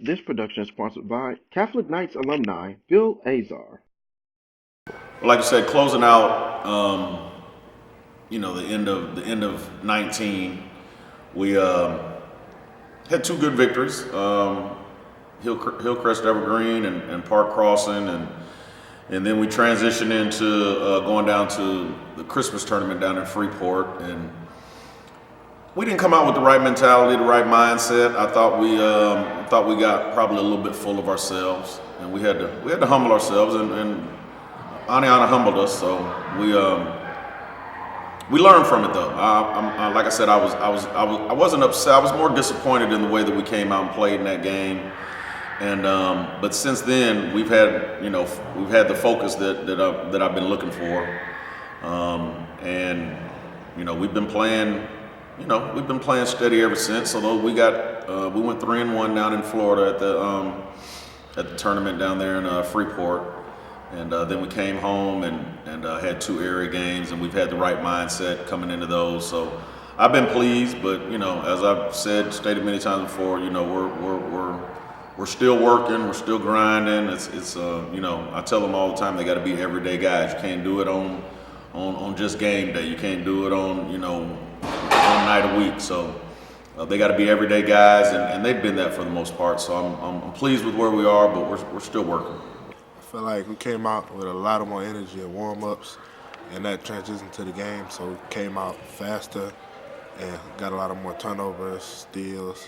This production is sponsored by Catholic Knights alumni Bill Azar. Like I said, closing out, the end of 19, we had two good victories. Hillcrest Evergreen and Park Crossing, and then we transitioned into going down to the Christmas tournament down in Freeport, and we didn't come out with the right mentality, the right mindset. I thought we got probably a little bit full of ourselves, and we had to humble ourselves, and Aniana humbled us, so we learned from it though. Like I said, I wasn't upset. I was more disappointed in the way that we came out and played in that game. And but since then, we've had the focus that I've been looking for, and we've been playing steady ever since. Although we went 3-1 down in Florida at the tournament down there in Freeport. And then we came home and had two area games, and we've had the right mindset coming into those. So I've been pleased, but as I've stated many times before, we're still working, we're still grinding. I tell them all the time they got to be everyday guys. You can't do it on just game day. You can't do it on one night a week. So they got to be everyday guys, and they've been that for the most part. So I'm pleased with where we are, but we're still working. I feel like we came out with a lot of more energy in warm-ups, and that transitioned to the game. So we came out faster and got a lot of more turnovers, steals,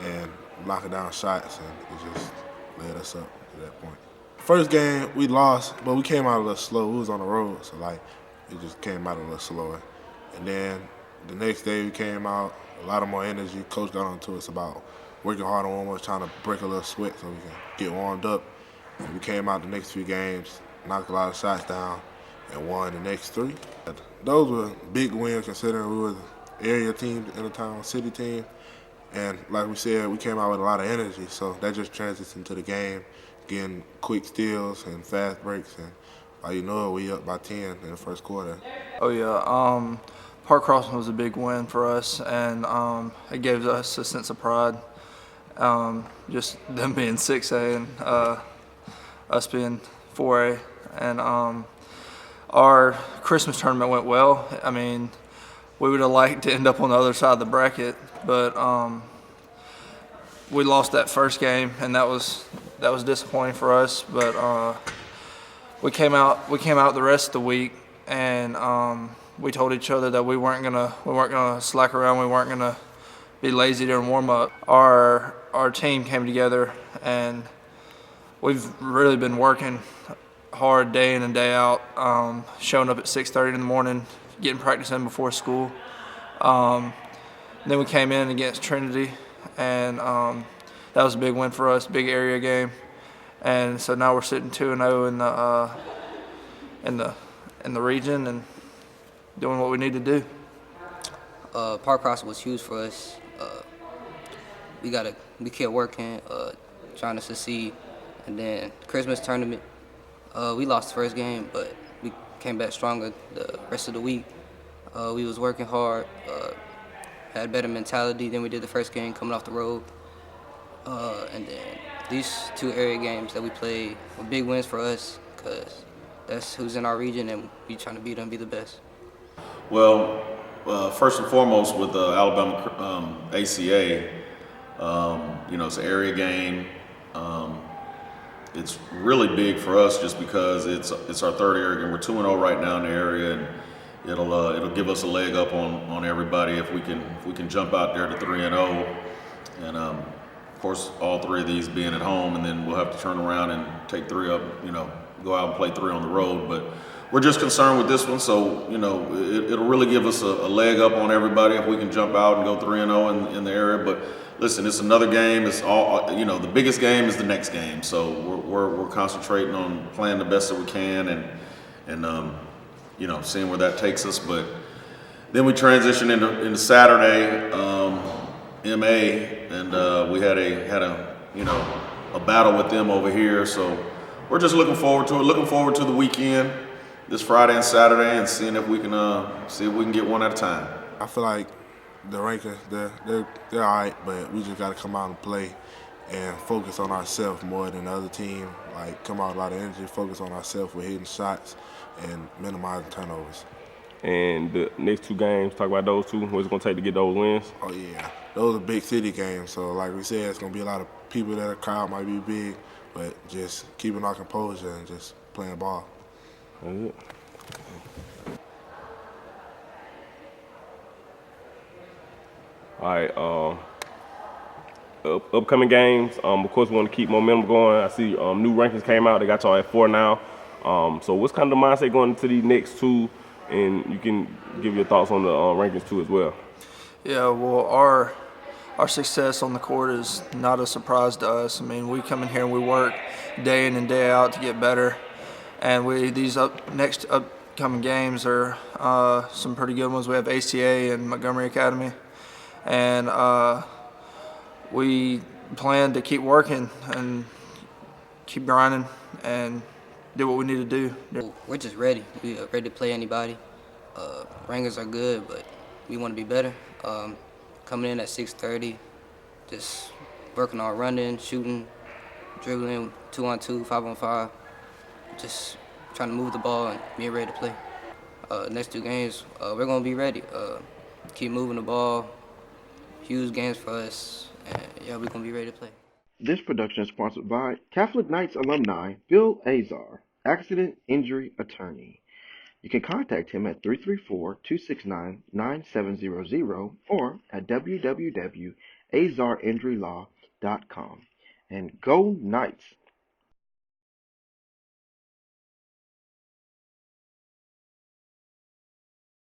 and knocking down shots, and it just led us up to that point. First game we lost, but we came out a little slow. We was on the road, so it just came out a little slower. And then the next day we came out a lot of more energy. Coach got on to us about working hard on warm-ups, trying to break a little sweat so we can get warmed up. We came out the next few games, knocked a lot of shots down, and won the next three. Those were big wins considering we were the area team in the town, city team. And like we said, we came out with a lot of energy, so that just translates into the game, getting quick steals and fast breaks. And by we up by 10 in the first quarter. Oh yeah, Park Crossing was a big win for us, and it gave us a sense of pride. Just them being 6A and us being 4A, and our Christmas tournament went well. I mean, we would have liked to end up on the other side of the bracket, but we lost that first game, and that was disappointing for us. But we came out the rest of the week, and we told each other that we weren't gonna slack around. We weren't gonna be lazy during warm up. Our team came together, and we've really been working hard day in and day out, showing up at 6:30 in the morning, getting practice in before school. Then we came in against Trinity, and that was a big win for us, big area game. And so now we're sitting 2-0 in the region and doing what we need to do. Park Crossing was huge for us. We kept working, trying to succeed. And then Christmas tournament, we lost the first game, but we came back stronger the rest of the week. We was working hard, had better mentality than we did the first game coming off the road. And then these two area games that we played were big wins for us because that's who's in our region, and we trying to beat them, be the best. Well, first and foremost with Alabama ACA, it's an area game. It's really big for us just because it's our third area game. We're 2-0 right now in the area, and it'll give us a leg up on everybody if we can jump out there to 3-0, and of course all three of these being at home, and then we'll have to turn around and take three up, go out and play three on the road. But we're just concerned with this one, so it'll really give us a leg up on everybody if we can jump out and go 3-0 in the area. But listen, it's another game. It's all the biggest game is the next game. So we're concentrating on playing the best that we can and seeing where that takes us. But then we transition into Saturday, MA, and we had a battle with them over here. So we're just looking forward to it. Looking forward to the weekend, this Friday and Saturday, and seeing if we can get one at a time. I feel like the rankings, they're all right, but we just got to come out and play and focus on ourselves more than the other team. Like come out with a lot of energy, focus on ourselves with hitting shots and minimizing turnovers. And the next two games, talk about those two. What's it gonna take to get those wins? Oh yeah, those are big city games. So like we said, it's gonna be a lot of people that the crowd might be big, but just keeping our composure and just playing ball. That's it. All right. Upcoming games. Of course, we want to keep momentum going. I see new rankings came out. They got y'all at 4 now. So what's kind of the mindset going into these next two? And you can give your thoughts on the rankings too as well. Yeah, well, our success on the court is not a surprise to us. I mean, we come in here and we work day in and day out to get better, and these next upcoming games are some pretty good ones. We have ACA and Montgomery Academy, and we plan to keep working and keep grinding and do what we need to do. We're just ready. We are ready to play anybody. Rangers are good, but we want to be better. Coming in at 6:30, just working on running, shooting, dribbling, 2-on-2, 5-on-5, just trying to move the ball and being ready to play. Next two games, we're gonna be ready. Keep moving the ball. Huge games for us, and yeah, we're gonna be ready to play. This production is sponsored by Catholic Knights alumni Bill Azar, accident injury attorney. You can contact him at 334-269-9700 or at www.azarinjurylaw.com. And go Knights!